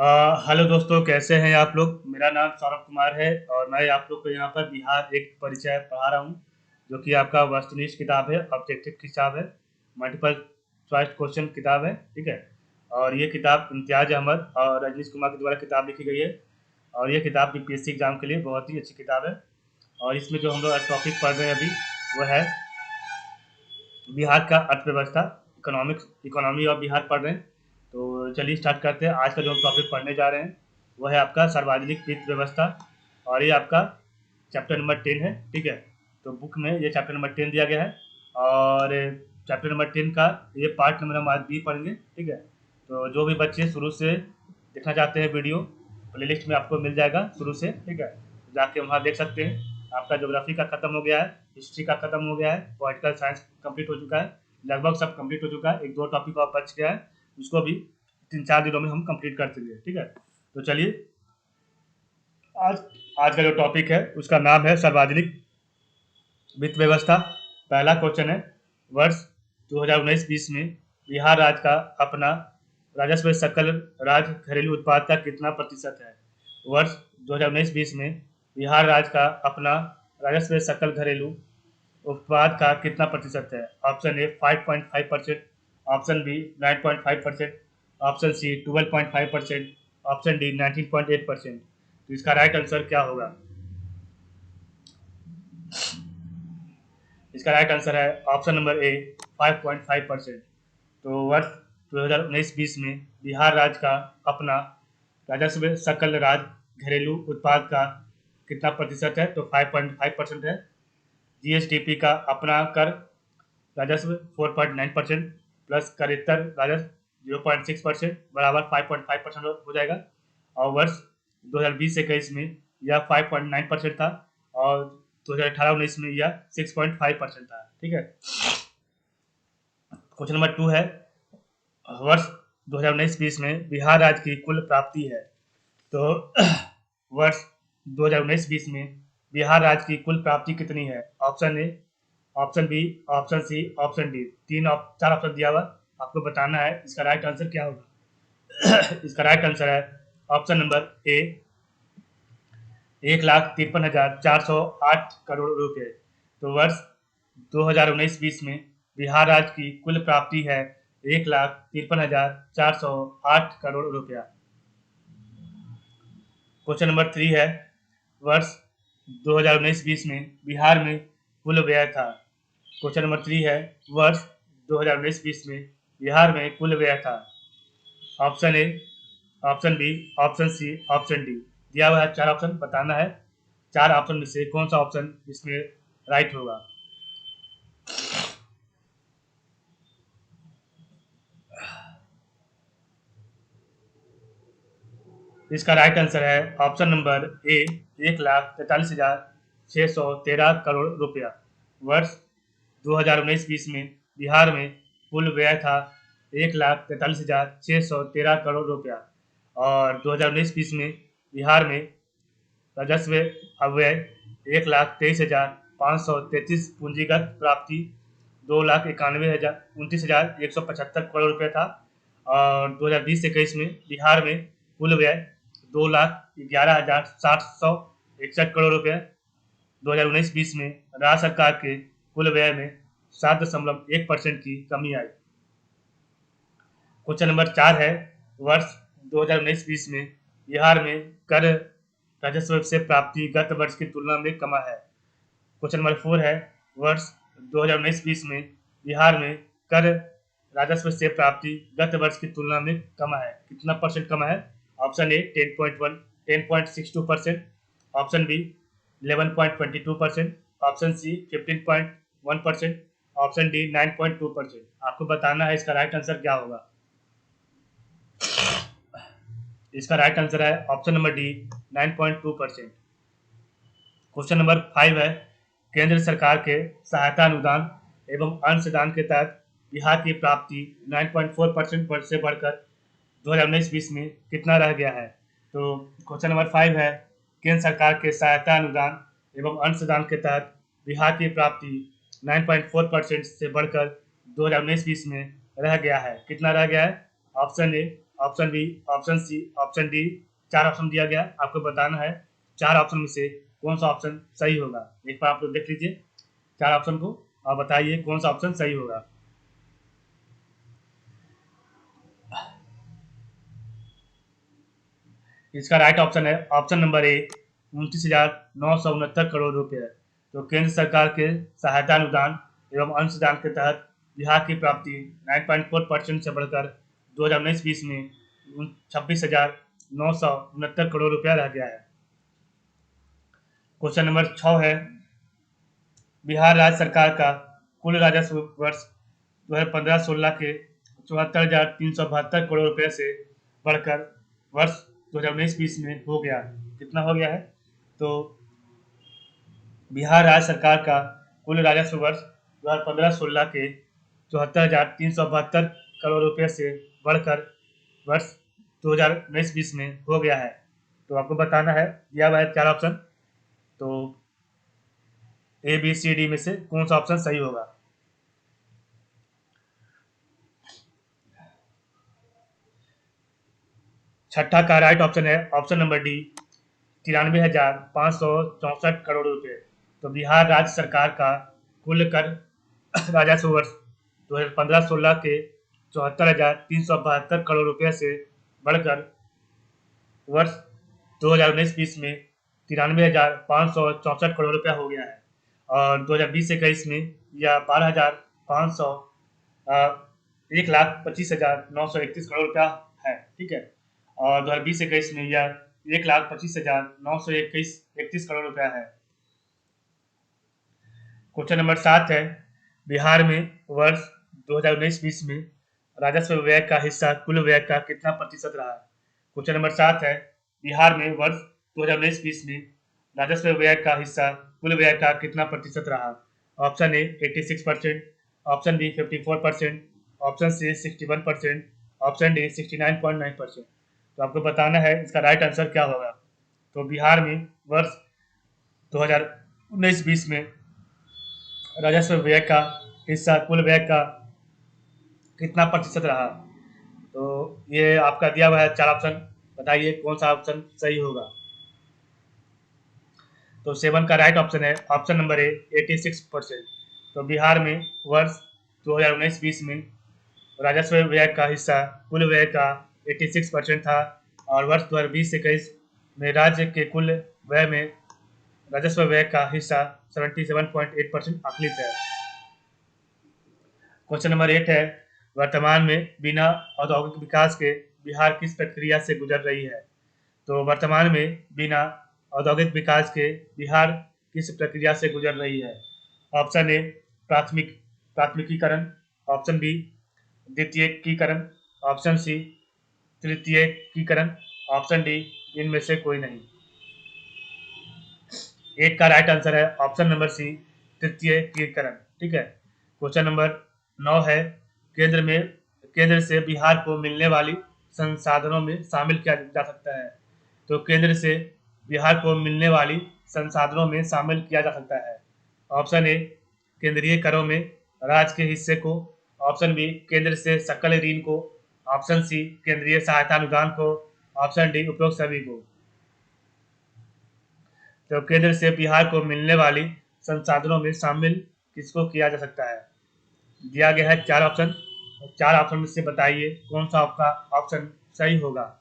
Hello दोस्तों, कैसे हैं आप लोग। मेरा नाम सौरभ कुमार है और मैं आप लोग को यहाँ पर बिहार एक परिचय पढ़ा रहा हूँ, जो कि आपका वस्तुनिष्ठ किताब है, ऑब्जेक्टिव किताब है, मल्टीपल चॉइस क्वेश्चन किताब है। ठीक है। और ये किताब इम्तियाज अहमद और रजनीश कुमार के द्वारा किताब लिखी गई है। और ये किताब बीपीएससी एग्जाम के लिए बहुत ही अच्छी किताब है। और इसमें जो हम लोग टॉपिक पढ़ रहे हैं अभी, वो है बिहार का अर्थव्यवस्था, इकोनॉमिक्स, इकोनॉमी ऑफ बिहार पढ़ रहे हैं। तो चलिए स्टार्ट करते हैं। आज का जो हम टॉपिक पढ़ने जा रहे हैं वो है आपका सार्वजनिक वित्त व्यवस्था। और ये आपका चैप्टर नंबर 10 है। ठीक है। तो बुक में ये चैप्टर नंबर 10 दिया गया है। और चैप्टर नंबर 10 का ये पार्ट नंबर हम आज बी पढ़ेंगे। ठीक है। तो जो भी बच्चे शुरू से देखना चाहते हैं वीडियो, प्लेलिस्ट में आपको मिल जाएगा शुरू से। ठीक है। जाके वहाँ देख सकते हैं। आपका ज्योग्राफी का खत्म हो गया है, हिस्ट्री का खत्म हो गया है, पॉलिटिकल साइंस कंप्लीट हो चुका है, लगभग सब कंप्लीट हो चुका है। एक दो टॉपिक और बच गया है, उसको भी 3-4 दिनों में हम कंप्लीट कर देंगे। ठीक है। तो चलिए, आज आज का जो टॉपिक है उसका नाम है सार्वजनिक वित्त व्यवस्था। पहला क्वेश्चन है, वर्ष 2019-20 में बिहार राज्य का अपना राजस्व सकल राज्य घरेलू उत्पाद का कितना प्रतिशत है। वर्ष 2019-20 में बिहार राज्य का अपना राजस्व सकल घरेलू उत्पाद का कितना प्रतिशत है। Option A 5.5%, option B 9.5%, option C 12.5%, option D 19.8%। तो इसका राइट आंसर क्या होगा। इसका राइट आंसर है ऑप्शन नंबर ए 5.5%। तो वर्ष 2019-20 में बिहार राज्य का अपना राजस्व सकल राज्य घरेलू उत्पाद का कितना प्रतिशत है, तो 5.5% है। जीएसडीपी का अपना कर राजस्व 4.9% प्लस करेत्तर राजस्व 0.6% बराबर 5.5% हो जाएगा। और वर्ष 2020-21 में यह 5.9% था और 2018-19 में यह 6.5% था। ठीक है। क्वेश्चन नंबर 2 है, वर्ष 2019-20 में बिहार राज्य की कुल प्राप्ति है। तो वर्ष 2019-20 में बिहार राज्य की कुल प्राप्ति कितनी है। Option A, option B, option C, option D. चार ऑप्शन दिया हुआ, आपको बताना है इसका राइट आंसर क्या होगा। इसका राइट आंसर है ऑप्शन नंबर ए 1,53,408 करोड़ रुपए। तो वर्ष 2019-20 में बिहार राज्य की कुल प्राप्ति है 1,53,408 करोड़ रुपया। क्वेश्चन नंबर 3 है, वर्ष 2019-20 में बिहार में कुल व्यय था। क्वेश्चन नंबर 3 है, वर्ष 2019-20 में बिहार में कुल व्यय था। Option A, option B, option C, option D. दिया हुआ है चार ऑप्शन, बताना है चार ऑप्शन में से कौन सा ऑप्शन इसमें राइट होगा। इसका राइट आंसर है ऑप्शन नंबर ए 1,43,613 करोड़ रुपया। वर्ष 2019-20 में बिहार में कुल व्यय था 1,43,613 करोड़ रुपया। और 2019-20 में बिहार में राजस्व अव्यय 1,23,533 पूंजीगत प्राप्ति 2,91,29,175 करोड़ रुपये था। और 2020-21 में बिहार में कुल व्यय 2,11,761 करोड़ रुपये। 2019-20 में राज्य सरकार के कुल व्यय में 7.1% की कमी आई। क्वेश्चन नंबर 4 है, वर्ष 2019-20 में बिहार में कर राजस्व से प्राप्ति गत वर्ष की तुलना में कम है। क्वेश्चन नंबर 4 है, वर्ष 2019-20 में बिहार में कर राजस्व से प्राप्ति गत वर्ष की तुलना में कम है। कितना परसेंट कम है। Option A 10.62%, option B 11.22%, option C 15.1%, option D 9.2%। आपको बताना है इसका राइट आंसर क्या होगा। इसका राइट आंसर है option number D 9.2%। Question number 5 है, केंद्र सरकार के सहायता अनुदान एवं अंशदान के तहत बिहार की प्राप्ति 9.4% से बढ़कर 2019-20 में कितना रह गया है। तो क्वेश्चन नंबर 5 है, केंद्र सरकार के सहायता अनुदान एवं अंशदान के तहत बिहार की प्राप्ति 9.4% से बढ़कर 2019-20 में रह गया है। कितना रह गया है। Option A option B, option C, option D. 4 option दिया गया, आपको बताना है 4 ऑप्शन में से कौन सा ऑप्शन सही होगा। एक बार आप लोग देख लीजिए 4 ऑप्शन को और बताइए कौन सा ऑप्शन सही होगा। इसका राइट ऑप्शन है ऑप्शन नंबर ए, 29,969 करोड़ रुपए। तो केंद्र सरकार के सहायता अनुदान एवं अंशदान के तहत बिहार की प्राप्ति 9.4% से बढ़कर 2019-20 में 26,969 करोड़ रुपया रह गया है। क्वेश्चन नंबर 6 है, बिहार राज्य सरकार का कुल राजस्व वर्ष 2015-16 के 74,372 करोड़ रुपए से बढ़कर वर्ष 2019-20 में हो गया, कितना हो गया है? तो बिहार राज्य सरकार का कुल राजस्व वर्ष 2015-16 के 74,372 करोड़ रुपए से बढ़कर वर्ष 2019-20 में हो गया है। तो आपको बताना है, दिया हुआ है 4 ऑप्शन, तो ए बी सी डी में से कौन सा ऑप्शन सही होगा। छठा का राइट ऑप्शन है ऑप्शन नंबर डी, 93,564 करोड़ रुपए। तो बिहार राज्य सरकार का कुल कर राजस्व वर्ष 2015-16 के 74,372 करोड़ रुपए से बढ़कर वर्ष 2019-20 में 93,564 करोड़ रुपया हो गया है। और 2020-21 में यह 1,25,931 करोड़ रुपया है, ठीक है। और 2020-21 में यह 1,25,931 करोड़ रुपया है। क्वेश्चन नंबर 7 है, बिहार में वर्ष 2019-20 में राजस्व व्यय का हिस्सा कुल व्यय का कितना प्रतिशत रहा? क्वेश्चन नंबर 7 है, बिहार में वर्ष 2019-20 में राजस्व व्यय का हिस्सा कुल व्यय का कितना प्रतिशत रहा? Option A 86%, option B 54%, option C 61%, option D 69.9%। तो आपको बताना है इसका राइट आंसर क्या होगा। तो बिहार में वर्ष 2019-20 में राजस्व व्यय का हिस्सा कुल व्यय का कितना प्रतिशत रहा? तो ये आपका दिया हुआ है 4 ऑप्शन, बताइए कौन सा ऑप्शन सही होगा। तो 7 का राइट ऑप्शन है ऑप्शन नंबर ए 86%। तो बिहार में वर्ष 2019-20 में राजस्व व्यय का हिस्सा कुल व्यय का 86% था और वर्ष 2020-21 में राज्य के कुल व्यय में राजस्व व्यय का हिस्सा 77.8% आकलित है। क्वेश्चन नंबर 8 है, वर्तमान में बिना औद्योगिक विकास के बिहार किस प्रक्रिया से गुजर रही है? तो वर्तमान में बिना औद्योगिक विकास के बिहार किस प्रक्रिया से गुजर रही है? ऑप्शन ए प्राथमिकीकरण, ऑप्शन बी द्वितीयकीकरण, ऑप्शन सी तृतीयकीकरण, ऑप्शन डी इनमें से कोई नहीं। 8 का राइट आंसर है ऑप्शन नंबर सी तृतीयकीकरण, ठीक है। क्वेश्चन नंबर 9 है, केंद्र से बिहार को मिलने वाली संसाधनों में शामिल किया जा सकता है। तो केंद्र से बिहार को मिलने वाली संसाधनों में शामिल किया जा सकता है। ऑप्शन ए केंद्रीय करों में राज्य के हिस्से को, ऑप्शन बी केंद्र से सकल ऋण को, ऑप्शन सी केंद्रीय सहायता अनुदान को, ऑप्शन डी उपरोक्त सभी को। तो केंद्र से बिहार को मिलने वाली संसाधनों में शामिल किसको किया जा सकता है? दिया गया है 4 ऑप्शन, 4 ऑप्शन में से बताइए कौन सा आपका ऑप्शन सही होगा।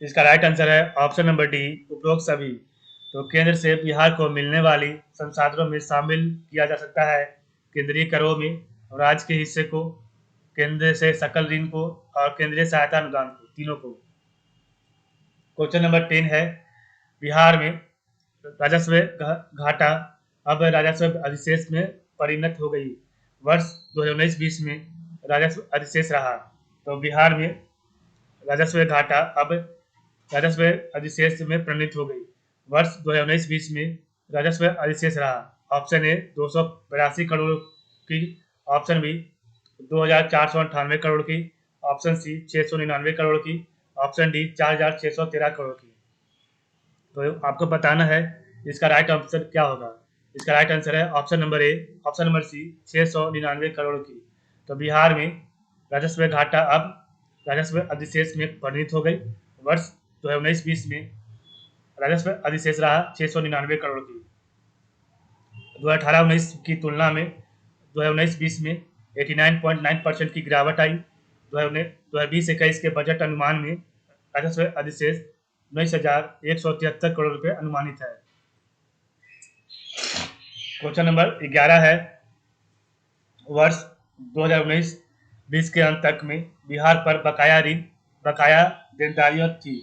इसका राइट आंसर है ऑप्शन नंबर डी उपरोक्त सभी। तो केंद्र से बिहार को मिलने वाली संसाधनों में शामिल किया जा सकता है केंद्रीय करों में, राज्य के हिस्से को, केंद्र से सकल ऋण को और केंद्रीय सहायता अनुदान को, तीनों को। क्वेश्चन नंबर 10 है, बिहार में राजस्व घाटा अब राजस्व अधिशेष में परिणत हो गई। वर्ष 2019-20 में राजस्व अधिशेष रहा। तो बिहार में राजस्व घाटा अब राजस्व अधिशेष में परिणत हो गई। वर्ष 2019-20 में राजस्व अधिशेष रहा। ऑप्शन ए 282 करोड़ की, ऑप्शन बी 2,498 करोड़ की, ऑप्शन सी 699 करोड़ की, ऑप्शन डी 4,613 करोड़ की। तो आपको बताना है इसका राइट आंसर क्या होगा। इसका राइट आंसर है option number A, option number C 699 crore की। तो बिहार में राजस्व घाटा अब राजस्व अधिशेष में परिणत हो गई। वर्ष 2019-20 में राजस्व अधिशेष रहा 699 करोड़ की। 2018-19 की तुलना में 2019-20 में 89.9% की गिरावट आई। 2020-21 के बजट अनुमान में राजस्व अधिशेष 19,173 करोड़ रुपए अनुमानित है। क्वेश्चन नंबर 11 है, वर्ष 2019-20 के अंत तक में बिहार पर बकाया देनदारियां थी।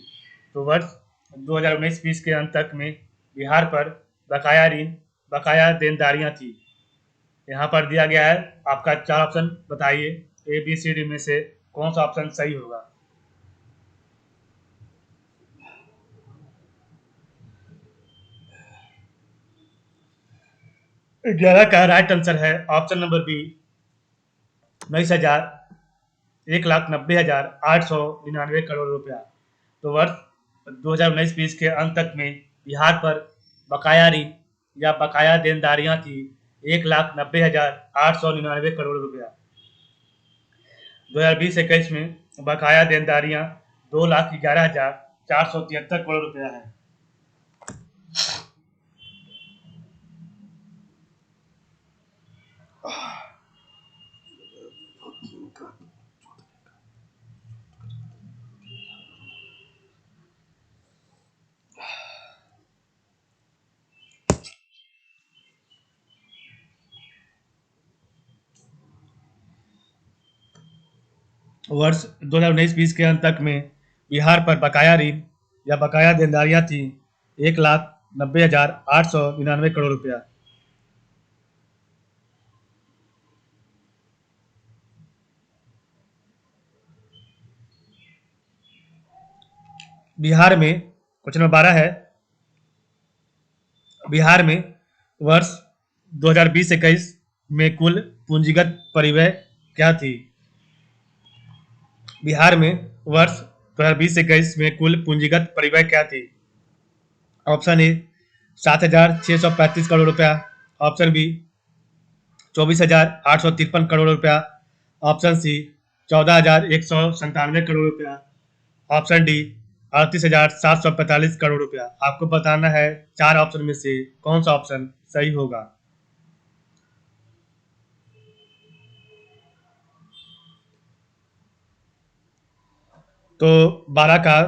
तो वर्ष 2019-20 के अंत तक में बिहार पर बकाया देनदारियां थी। यहाँ पर दिया गया है, आपका 4 ऑप्शन बताइए, ए बी सी डी में से कौन सा ऑप्शन सही होगा। 11 का राइट आंसर है ऑप्शन नंबर बी 1,90,899 करोड़ रुपया। तो वर्ष 2019-20 के अंत तक में बिहार पर बकाया ऋण या बकाया देनदारियां थी 1,90,899 करोड़ रुपया। 2020-21 में बकाया देनदारियां 2,11,473 करोड़ रुपया है। वर्ष 2019-20 के अंत तक में बिहार पर बकाया ऋण या बकाया देनदारियां थी 1,90,899 करोड़ रुपया। बिहार में क्वेश्चन नंबर 12 है, बिहार में वर्ष 2020-21 में कुल पूंजीगत परिव्यय क्या थी। बिहार में वर्ष 2020-21 में कुल पूंजीगत परिव्यय क्या थी। ऑप्शन ए 7,635 करोड़ रुपया, ऑप्शन बी 24,853 करोड़ रुपया, ऑप्शन सी 14,197 करोड़ रुपया, ऑप्शन डी 38,745 करोड़ रुपया। आपको बताना है 4 ऑप्शन में से कौन सा ऑप्शन सही होगा। तो 12 का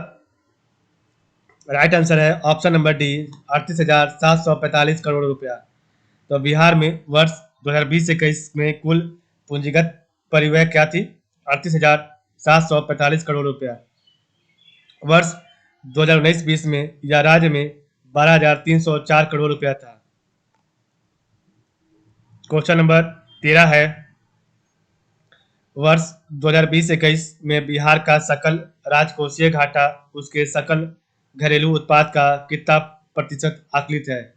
राइट आंसर है ऑप्शन नंबर डी 38,745 करोड़ रुपया। तो बिहार में वर्ष 2020-21 में कुल पूंजीगत परिव्यय क्या थी, 38,745 करोड़ रुपया। वर्ष 2019-20 में यह राज्य में 12,304 करोड़ रुपया था। क्वेश्चन नंबर 13 है, वर्ष 2020-21 में बिहार का सकल राजकोषीय घाटा उसके सकल घरेलू उत्पाद का कितना प्रतिशत आकलित है।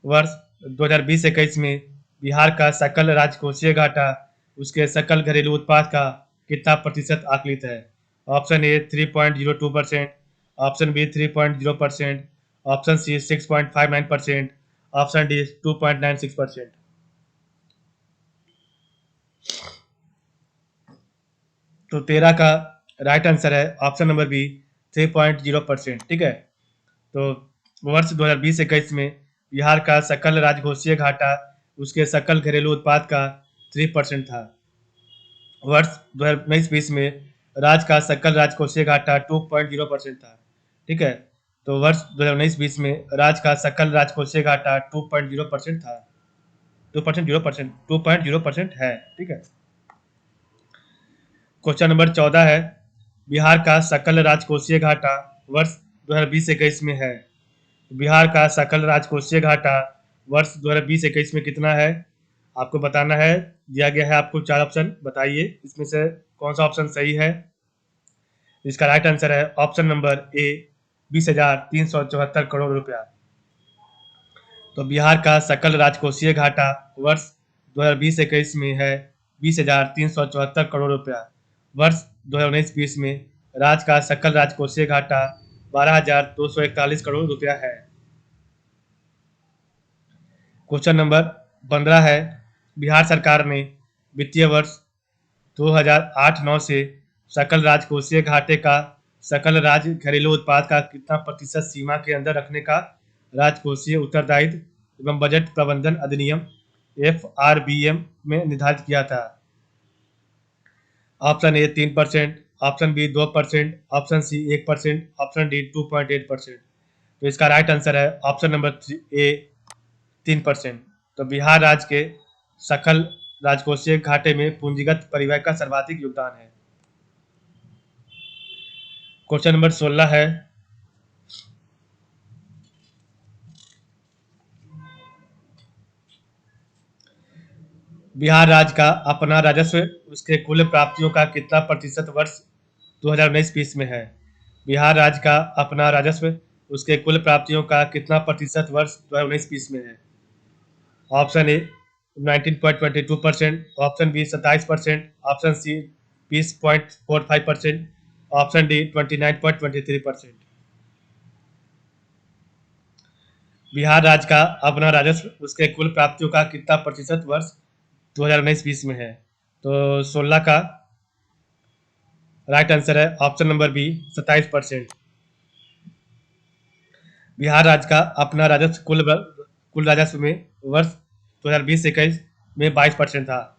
वर्ष 2020-21 में बिहार का सकल राजकोषीय घाटा उसके सकल घरेलू उत्पाद का कितना प्रतिशत आकलित है। Option A 3.02%, option B 3.0%, option C 6.59%, option D 2.96%। तो 13 का राइट आंसर है ऑप्शन नंबर बी 3.0%। ठीक है, तो वर्ष 2020-21 में बिहार का सकल राजकोषीय घाटा उसके सकल घरेलू उत्पाद का 3% था। वर्ष 2019-20 में राज्य का सकल राजकोषीय घाटा 2.0% था। ठीक है, तो वर्ष 2019-20 में राज्य का सकल राजकोषीय घाटा 2.0% था। 2.0% है। ठीक है, क्वेश्चन नंबर 14 है, बिहार का सकल राजकोषीय घाटा वर्ष 2020-21 में है। बिहार का सकल राजकोषीय घाटा वर्ष 2020-21 में कितना है, आपको बताना है। दिया गया है आपको 4 ऑप्शन, बताइए इसमें से कौन सा ऑप्शन सही है। इसका राइट आंसर है ऑप्शन नंबर ए 20,374 करोड़ रुपया। तो बिहार का सकल राजकोषीय घाटा वर्ष 2020-21 में है 20,374 करोड़ रुपया। वर्ष 2019-20 में राज्य का सकल राजकोषीय घाटा 12,241 करोड़ रुपया है। क्वेश्चन नंबर 15 है, बिहार सरकार ने वित्तीय वर्ष 2008-9 से सकल राजकोषीय घाटे का सकल राज्य घरेलू उत्पाद का कितना प्रतिशत सीमा के अंदर रखने का राजकोषीय उत्तरदायित्व एवं बजट प्रबंधन अधिनियम FRBM में निर्धारित किया था। Option A 3%, option B 2%, option C 1%, option D 2.8%। तो इसका राइट आंसर है ऑप्शन नंबर ए 3%। तो बिहार राज्य के सकल राजकोषीय घाटे में पूंजीगत परिव्यय का सर्वाधिक योगदान है। क्वेश्चन नंबर 16 है, बिहार राज्य का अपना राजस्व उसके कुल प्राप्तियों का कितना प्रतिशत वर्ष 2019-20 में है। बिहार राज्य का अपना राजस्व उसके कुल प्राप्तियों का कितना प्रतिशत वर्ष 2019-20 में है। Option A 19.22%, option B 27%, option C 20.45%, option D 29.23%। Bihar राज्य का अपना राजस्व उसके कुल प्राप्तियों का कितना प्रतिशत वर्ष 2019-20 में है। तो 16 का राइट आंसर है ऑप्शन नंबर बी 27%। बिहार राज्य का अपना राजस्व कुल राजस्व में वर्ष 2020-21 में 22% था।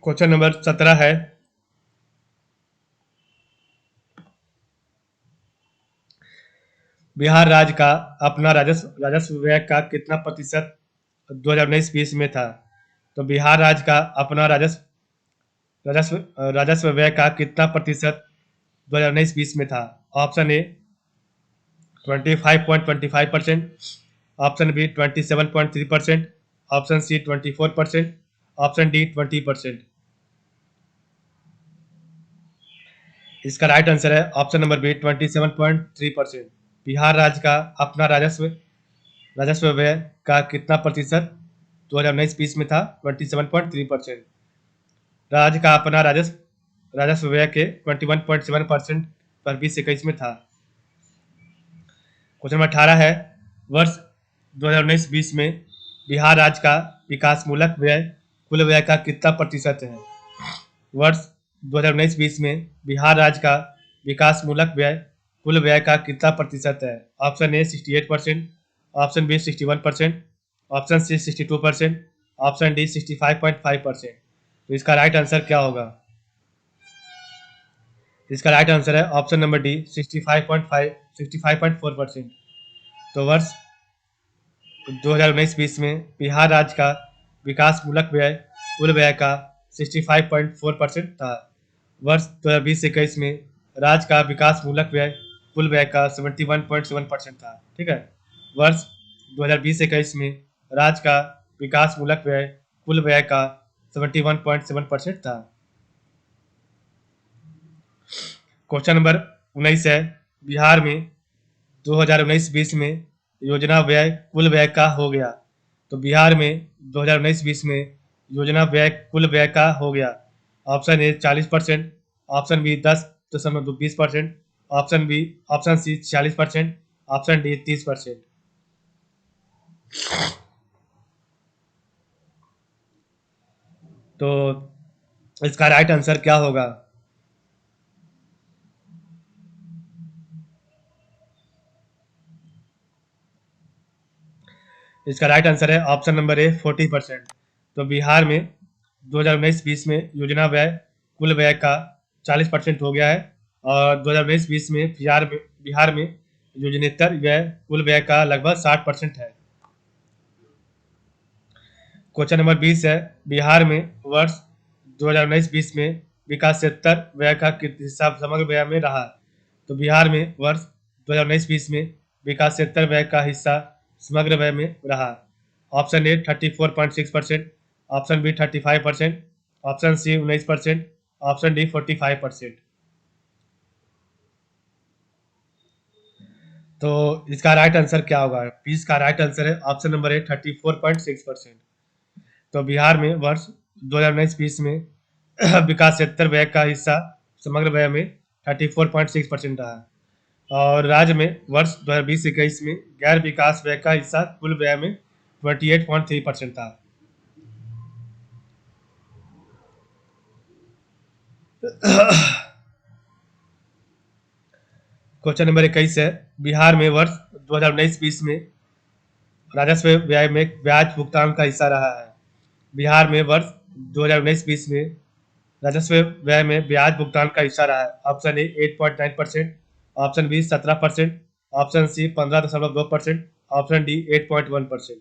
क्वेश्चन नंबर 17 है, बिहार राज्य का अपना राजस्व व्यय का कितना प्रतिशत 2019-20 में था। तो बिहार राज्य का अपना राजस्व व्यय का कितना प्रतिशत 2019-20 में था। Option A 25.25%, option B 27.3%, option C 24%, option D 20%। इसका राइट आंसर है ऑप्शन नंबर बी 27.3%। बिहार राज्य का अपना राजस्व व्यय का कितना प्रतिशत 2019-20 में था 27.3%। राज्य का अपना राजस्व व्यय के 21.7% पर 2021 में था। क्वेश्चन नंबर 18 है, वर्ष 2019-20 में बिहार राज्य का विकासमूलक व्यय कुल व्यय का कितना प्रतिशत है। वर्ष 2019-20 में बिहार राज्य का विकासमूलक व्यय कुल व्यय का कितना प्रतिशत है। Option A 68%, option B 61%, option C 62%, option D 65.5%। तो इसका राइट आंसर क्या होगा। इसका राइट आंसर है ऑप्शन नंबर डी 65.4%। तो वर्ष 2019-20 में बिहार राज्य का विकासमूलक व्यय कुल व्यय का 65.4% था। वर्ष 2020-21 में राज्य का विकासमूलक व्यय कुल व्यय का 71.7% था। ठीक है, वर्ष 2020-21 में राज्य का विकासमूलक व्यय कुल व्यय का 71.7% था। क्वेश्चन नंबर 19 है, बिहार में 2019-20 में योजना व्यय कुल व्यय का हो गया। तो बिहार में 2019-20 में योजना व्यय कुल व्यय का हो गया। Option A 40%, option B 10.20%, option C 46%, option D 30%। तो इसका राइट आंसर क्या होगा। इसका राइट आंसर है ऑप्शन नंबर ए 40%। तो बिहार में 2019-20 में योजना व्यय कुल व्यय का 40% हो गया है और 2019-20 में बिहार में योजनेतर व्यय कुल व्यय का लगभग 60% है। क्वेश्चन नंबर 20 है, बिहार में वर्ष 2019-20 में विकासेतर व्यय का हिस्सा समग्र व्यय में रहा। तो बिहार में वर्ष 2019-20 में विकासेतर व्यय का हिस्सा समग्र व्यय में रहा। Option A 34.6%, option B 35%, option C 19%, option D 45%। तो इसका राइट आंसर क्या होगा। 20 का राइट आंसर है ऑप्शन नंबर ए 34.6%। तो बिहार में वर्ष 2019-20 में विकास क्षेत्र व्यय का हिस्सा समग्र व्यय में 34.6% रहा, और राज्य में वर्ष 2020-21 में गैर विकास व्यय का हिस्सा कुल व्यय में 28.3% था। क्वेश्चन नंबर 21 है, बिहार में वर्ष 2019-20 में राजस्व व्यय में ब्याज भुगतान का हिस्सा रहा है। बिहार में वर्ष 2019-20 में राजस्व व्यय में ब्याज भुगतान का हिस्सा रहा है। Option A 8.9%, option B 17%, option C 15.2%, option D 8.1%।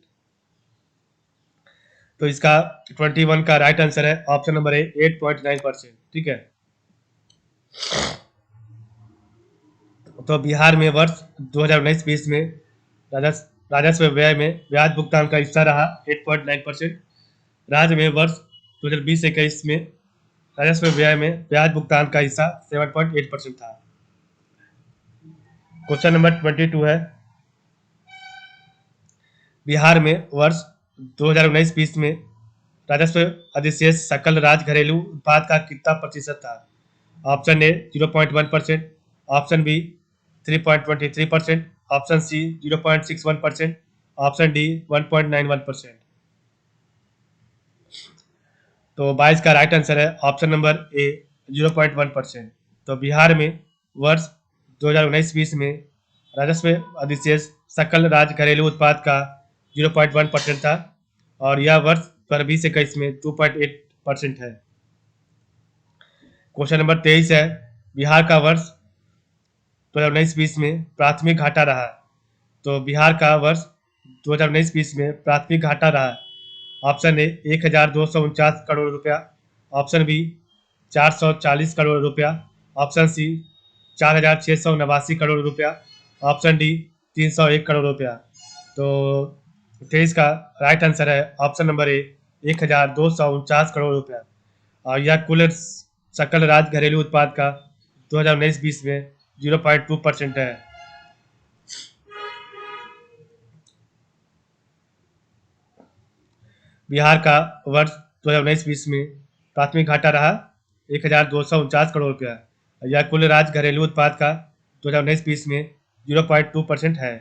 तो इसका 21 का राइट आंसर है ऑप्शन नंबर ए 8.9%। ठीक है, तो बिहार में वर्ष 2019-20 में राजस्व व्यय में ब्याज भुगतान का हिस्सा रहा 8.9%। राज्य में वर्ष 2020-21 में राजस्व व्यय में ब्याज भुगतान का हिस्सा 7.8% था। क्वेश्चन नंबर 22 है, बिहार में वर्ष 2019-20 में राजस्व अधिशेष सकल राज्य घरेलू उत्पाद का कितना प्रतिशत था? Option A 0.1%, option B 3.23%, option C 0.61%, option D 1.91%। तो 22 का राइट आंसर है ऑप्शन नंबर ए 0.1%। तो बिहार में वर्ष 2019-20 में राजस्व अधिशेष सकल राज्य घरेलू उत्पाद का 0.1% था, और यह वर्ष 2020-21 में 2.8% है। क्वेश्चन नंबर 23 है, बिहार का वर्ष 2019-20 में प्राथमिक घाटा रहा। तो बिहार का वर्ष 2019-20 में प्राथमिक घाटा रहा। ऑप्शन ए 1249 करोड़ रुपया, ऑप्शन बी 440 करोड़ रुपया, ऑप्शन सी 4689 करोड़ रुपया, ऑप्शन डी 301 करोड़ रुपया। तो 23 का राइट आंसर है ऑप्शन नंबर ए 1249 करोड़ रुपया, और यह कुल सकल राज्य घरेलू उत्पाद का 2019-20 में 0.2% है। बिहार का वर्ष 2019-20 में प्राथमिक घाटा रहा 1249 करोड़ रुपया, यह कुल राज्य घरेलू उत्पाद का 2019-20 में 0.2% है।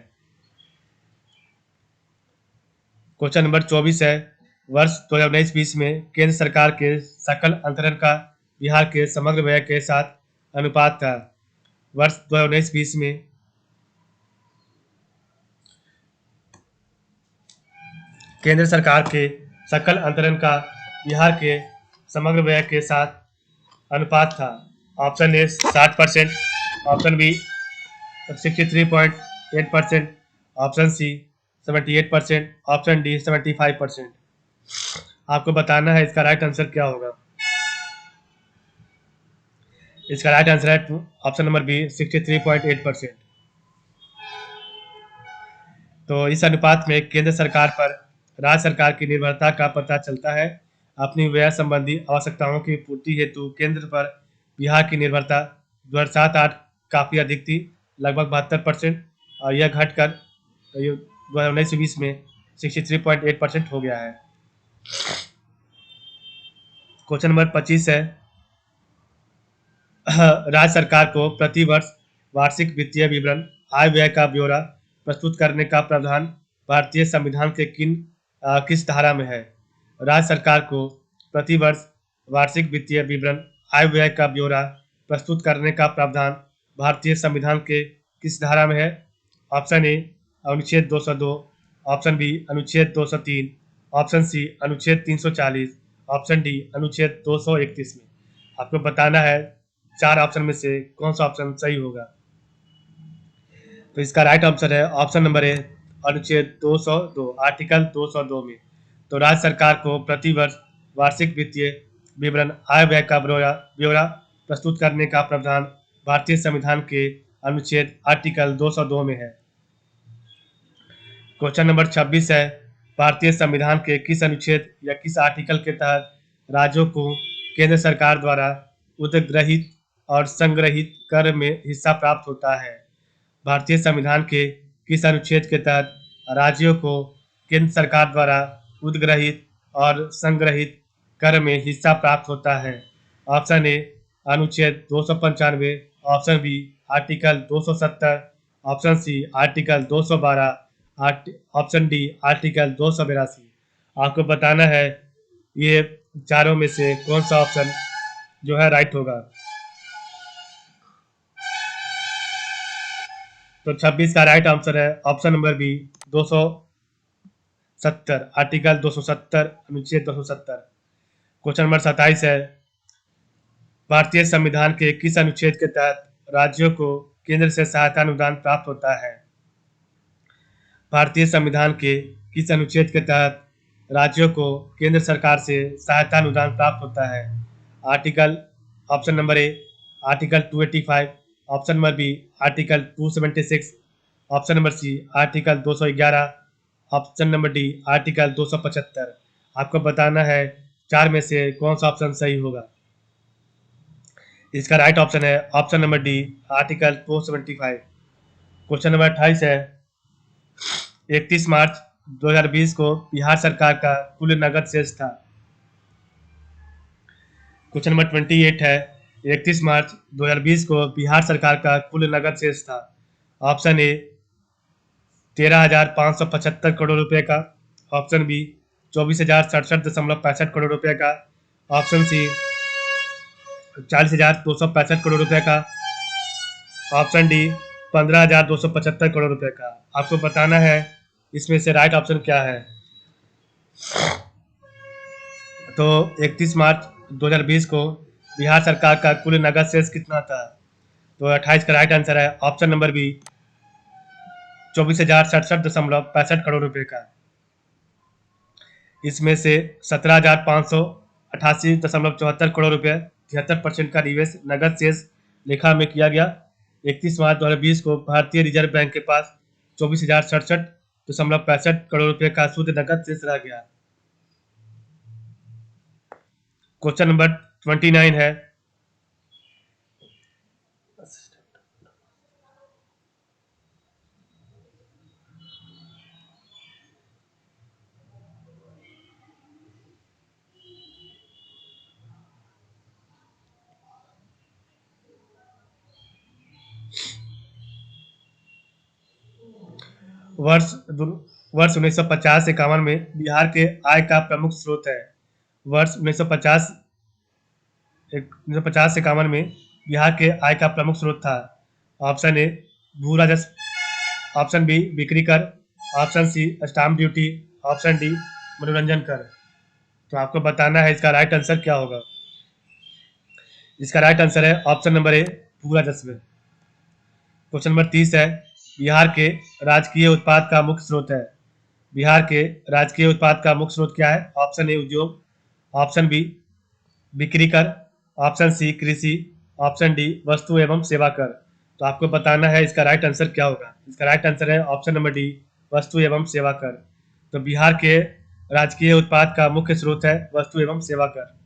क्वेश्चन नंबर 24 है, वर्ष 2019-20 में केंद्र सरकार के सकल अंतरण का बिहार के समग्र व्यय के साथ अनुपात था। वर्ष 2019-20 में केंद्र सरकार के सकल अंतरण का बिहार के समग्र व्यय के साथ अनुपात था। Option A 60%, option B 63.8%, option C 78%, option D 75%। आपको बताना है इसका राइट आंसर क्या होगा। इसका राइट आंसर है ऑप्शन नंबर बी 63.8%। तो इस अनुपात में केंद्र सरकार पर राज्य सरकार की निर्भरता का पता चलता है। अपनी व्यय संबंधी आवश्यकताओं की पूर्ति हेतु केंद्र पर बिहार की निर्भरता 2007-8 काफ़ी अधिक थी, लगभग 72%, और यह घटकर 2019-20 में 63.8% हो गया है। क्वेश्चन नंबर 25 है, राज्य सरकार को प्रति वर्ष वार्षिक वित्तीय विवरण आय व्यय का ब्यौरा प्रस्तुत करने का प्रावधान भारतीय संविधान के किस धारा में है? राज्य सरकार को प्रति वर्ष वार्षिक वित्तीय विवरण आय व्यय का ब्यौरा प्रस्तुत करने का प्रावधान भारतीय संविधान के किस धारा में है? ऑप्शन ए अनुच्छेद 202, ऑप्शन बी अनुच्छेद 203, ऑप्शन सी अनुच्छेद 340, ऑप्शन डी अनुच्छेद 231 में। आपको बताना है 4 ऑप्शन में से कौन सा ऑप्शन सही होगा। तो इसका राइट आंसर है ऑप्शन नंबर ए अनुच्छेद 202, आर्टिकल 202 में। तो राज्य सरकार को प्रति वर्ष वार्षिक वित्तीय विवरण आय व्यय का ब्यौरा प्रस्तुत करने का प्रावधान भारतीय संविधान के अनुच्छेद आर्टिकल 202 में है। क्वेश्चन नंबर 26 है, भारतीय संविधान के किस अनुच्छेद या किस आर्टिकल के तहत राज्यों को केंद्र सरकार द्वारा उद्ग्रहित और संग्रहित कर में हिस्सा प्राप्त होता है? भारतीय संविधान के किस अनुच्छेद के तहत राज्यों को केंद्र सरकार द्वारा उद्ग्रहित और संग्रहित कर में हिस्सा प्राप्त होता है? ऑप्शन ए अनुच्छेद 295, option B article 270, option C article 212, option D article 282। आपको बताना है ये चारों में से कौन सा ऑप्शन जो है राइट होगा। तो 26 का राइट आंसर है ऑप्शन नंबर बी 270, आर्टिकल 270, अनुच्छेद 270। क्वेश्चन नंबर 27 है, भारतीय संविधान के किस अनुच्छेद के तहत राज्यों को केंद्र से सहायता अनुदान प्राप्त होता है? भारतीय संविधान के किस अनुच्छेद के तहत राज्यों को केंद्र सरकार से सहायता अनुदान प्राप्त होता है? Article option number A article 285, option number B article 276, option number C article 211, option number D article 275। आपको बताना है चार में से कौन सा ऑप्शन सही होगा। इसका राइट ऑप्शन है option number D article 275। Question number 28 है, 31 मार्च 2020 को बिहार सरकार का कुल नगद शेष था। क्वेश्चन नंबर 28 है, 31 मार्च 2020 को बिहार सरकार का कुल नगद शेष था। ऑप्शन ए 13,575 करोड़ रुपए का, ऑप्शन बी 24,067.65 करोड़ रुपए का, ऑप्शन सी 40,265 करोड़ रुपए का, ऑप्शन डी 15,275 करोड़ रुपए का। आपको बताना है इसमें से राइट ऑप्शन क्या है। तो 31 मार्च 2020 को बिहार सरकार का कुल नगद शेष कितना था? तो 28 का राइट आंसर है ऑप्शन नंबर बी 24,067.65 करोड़ रुपए का। इसमें से 17,588.74 करोड़ रुपए 73% का निवेश नगद शेष लेखा में किया गया। 31 मार्च 2020 को भारतीय रिजर्व बैंक के पास 24,067.65 करोड़ रुपए का शुद्ध नगद शेष रह गया। क्वेश्चन नंबर 29 है, वर्ष 1950-51 में बिहार के आय का प्रमुख स्रोत है। वर्ष 1950-51 में बिहार के आय का प्रमुख स्रोत था। ऑप्शन ए भू राजस्व, ऑप्शन बी बिक्री कर, option C stamp duty, option D मनोरंजन कर। तो आपको बताना है इसका राइट आंसर क्या होगा। इसका राइट आंसर है ऑप्शन नंबर ए भू राजस्व। क्वेश्चन नंबर 30 है, बिहार के राजकीय उत्पाद का मुख्य स्रोत है। बिहार के राजकीय उत्पाद का मुख्य स्रोत क्या है? ऑप्शन ए उद्योग, ऑप्शन बी बिक्री कर, ऑप्शन सी कृषि, ऑप्शन डी वस्तु एवं सेवा कर। तो आपको बताना है इसका राइट आंसर क्या होगा। इसका राइट आंसर है ऑप्शन नंबर डी वस्तु एवं सेवा कर। तो बिहार के राजकीय उत्पाद का मुख्य स्रोत है वस्तु एवं सेवा कर।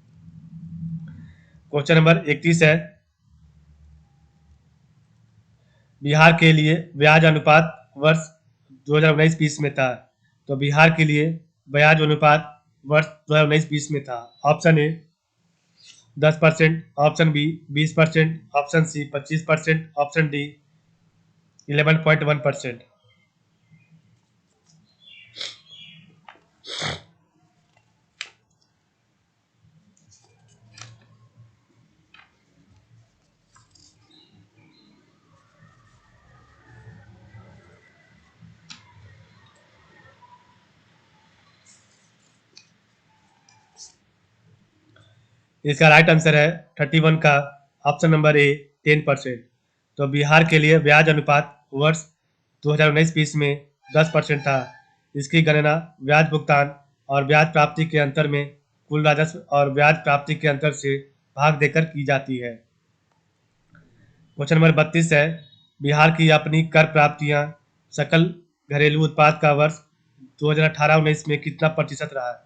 क्वेश्चन नंबर 31 है, बिहार के लिए ब्याज अनुपात वर्ष 2019-20 में था। तो बिहार के लिए ब्याज अनुपात वर्ष 2019-20 में था। Option A 10%, option B 20%, option C 25%, option D 11.1%। इसका राइट आंसर है 31 का ऑप्शन नंबर ए 10%। तो बिहार के लिए ब्याज अनुपात वर्ष 2019-20 में 10% था। इसकी गणना ब्याज भुगतान और ब्याज प्राप्ति के अंतर में कुल राजस्व और ब्याज प्राप्ति के अंतर से भाग देकर की जाती है। क्वेश्चन नंबर 32 है, बिहार की अपनी कर प्राप्तियां सकल घरेलू उत्पाद का वर्ष 2018-19 में कितना प्रतिशत रहा है?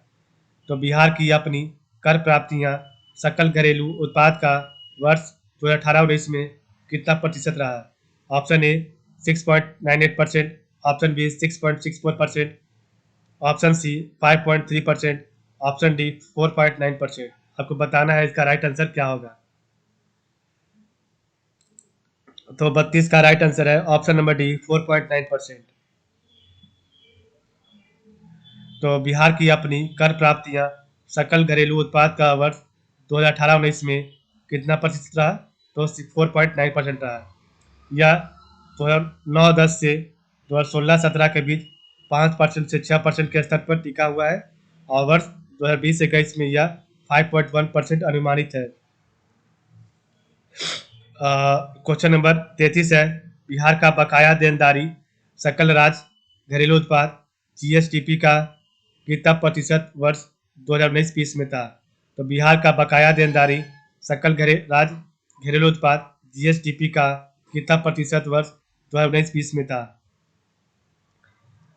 तो बिहार की अपनी कर प्राप्तियां सकल घरेलू उत्पाद का वर्ष 2018-19 में कितना प्रतिशत रहा? Option A 6.98%, option B 6.64%, option C 5.3%, option D 4.9%। आपको बताना है इसका राइट आंसर क्या होगा। तो 32 का राइट आंसर है ऑप्शन नंबर डी 4.9%। तो बिहार की अपनी कर प्राप्तियां सकल घरेलू उत्पाद का वर्ष 2018-19 में कितना प्रतिशत रहा? तो 4.9% रहा। या 2009-10 से 2016-17 के बीच 5% से 6% के स्तर पर टिका हुआ है और वर्ष 2020-21 में यह 5.1% अनुमानित है। क्वेश्चन नंबर 33 है, बिहार का बकाया देनदारी सकल राज्य घरेलू उत्पाद जीएसडीपी का कितना प्रतिशत वर्ष 2019-20 में था? तो बिहार का बकाया देनदारी सकल राज्य घरेलू उत्पाद जीएसडीपी का कितना प्रतिशत वर्ष 2019-20 में था?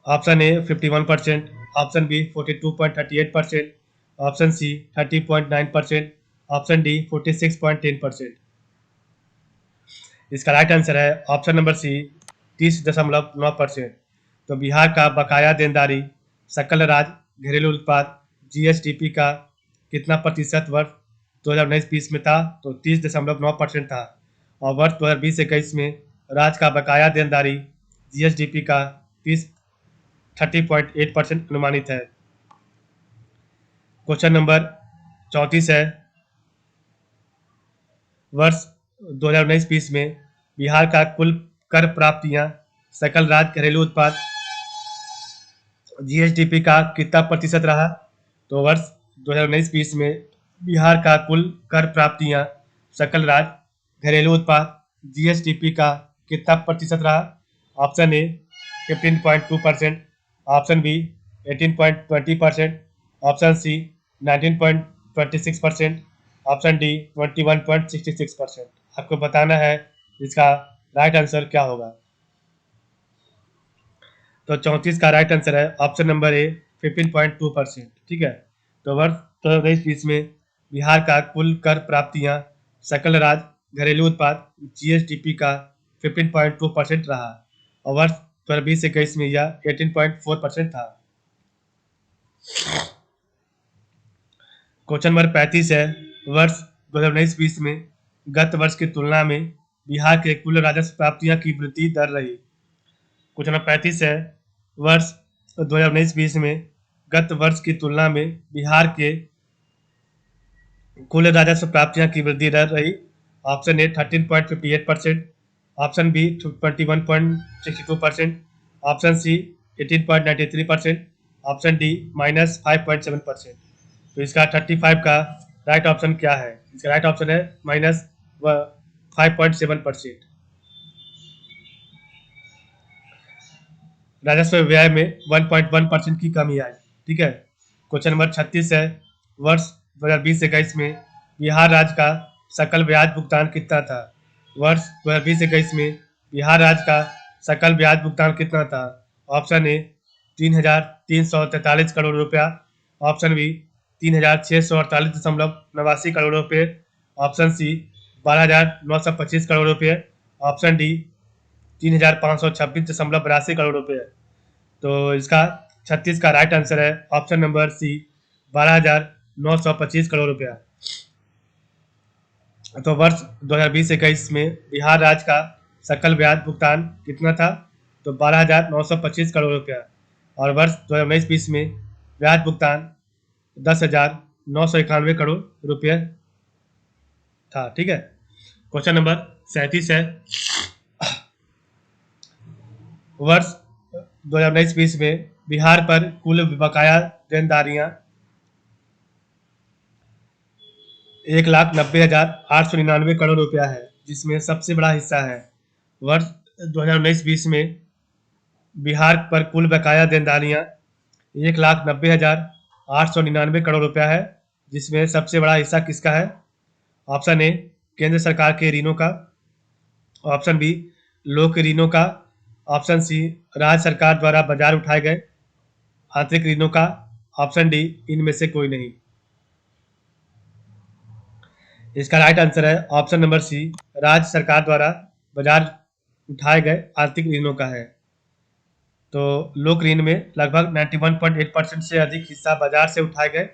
Option A 51%, option B 42.38%, option C 30.9%, option D 46.10%। इसका राइट आंसर है ऑप्शन नंबर सी 30.9%। तो बिहार का बकाया देनदारी सकल राज्य घरेलू उत्पाद जीएसडीपी का कितना प्रतिशत वर्ष 2019-20 में था? तो 30.9% था और वर्ष 2020-21 में राज्य का बकाया देनदारी जीएसडीपी का 30.8% अनुमानित है। क्वेश्चन नंबर 34 है, वर्ष 2019-20 में बिहार का कुल कर प्राप्तियां सकल राज्य घरेलू उत्पाद जीएसडीपी का कितना प्रतिशत रहा? तो वर्ष 2019-20 में बिहार का कुल कर प्राप्तियां सकल राज्य घरेलू उत्पाद जीएसडीपी का कितना प्रतिशत रहा? Option A 15.2%, option B 18.20%, option C 19.26%, option D 21.66%। आपको बताना है इसका राइट आंसर क्या होगा। तो 34 का राइट आंसर है ऑप्शन नंबर ए 15.2%। ठीक है। तो वर्ष 2019-20 में बिहार का कुल कर प्राप्तियां सकल राज्य घरेलू उत्पाद जीएसडीपी का 15.2% रहा और वर्ष 2020-21 में यह 18.4% था। क्वेश्चन नंबर 35 है, वर्ष 2019-20 में गत वर्ष की तुलना में बिहार के कुल राजस्व प्राप्तियां की वृद्धि दर रही। क्वेश्चन नंबर 35 है, वर्ष 2019-20 में गत वर्ष की तुलना में बिहार के कुल राजस्व प्राप्तियां की वृद्धि दर रही। Option A 13.58%, option B 21.62%, option C 18.93%, option D -5.7%। तो इसका 35 का राइट ऑप्शन क्या है? इसका राइट ऑप्शन है -5.7%। राजस्व व्यय में 1.1% की कमी आई। ठीक है। क्वेश्चन नंबर 36 है, वर्ष 2020-21 में बिहार राज्य का सकल ब्याज भुगतान कितना था? वर्ष 2020-21 में बिहार राज्य का सकल ब्याज भुगतान कितना था? ऑप्शन ए 3,343 करोड़ रुपया, ऑप्शन बी 3,648.89 करोड़ रुपये, ऑप्शन सी 12,925 करोड़ रुपये, ऑप्शन डी 3,526.82 करोड़ रुपये। तो इसका 36 का राइट आंसर है ऑप्शन नंबर सी 12,925 करोड़ रुपया। तो वर्ष 2020-21 में बिहार राज्य का सकल ब्याज भुगतान कितना था? तो 12,925 करोड़ रुपया और वर्ष 2019-20 में ब्याज भुगतान 10,991 करोड़ रुपये था। ठीक है। क्वेश्चन नंबर 37 है, वर्ष 2019-20 में बिहार पर कुल बकाया देनदारियां 1,90,899 करोड़ रुपया है, जिसमें सबसे बड़ा हिस्सा है वर्ष 2019-20 में बिहार पर कुल बकाया देनदारियां 1,90,899 करोड़ रुपया है, जिसमें सबसे बड़ा हिस्सा किसका है? ऑप्शन ए केंद्र सरकार के ऋणों का, ऑप्शन बी लोक ऋणों का, ऑप्शन सी राज्य सरकार द्वारा बाजार उठाए गए आंतरिक ऋणों का, ऑप्शन डी इनमें से कोई नहीं। इसका राइट आंसर है ऑप्शन नंबर सी राज्य सरकार द्वारा बाजार उठाए गए आर्थिक ऋणों का है। तो लोक ऋण में लगभग 91.8% से अधिक हिस्सा बाजार से उठाए गए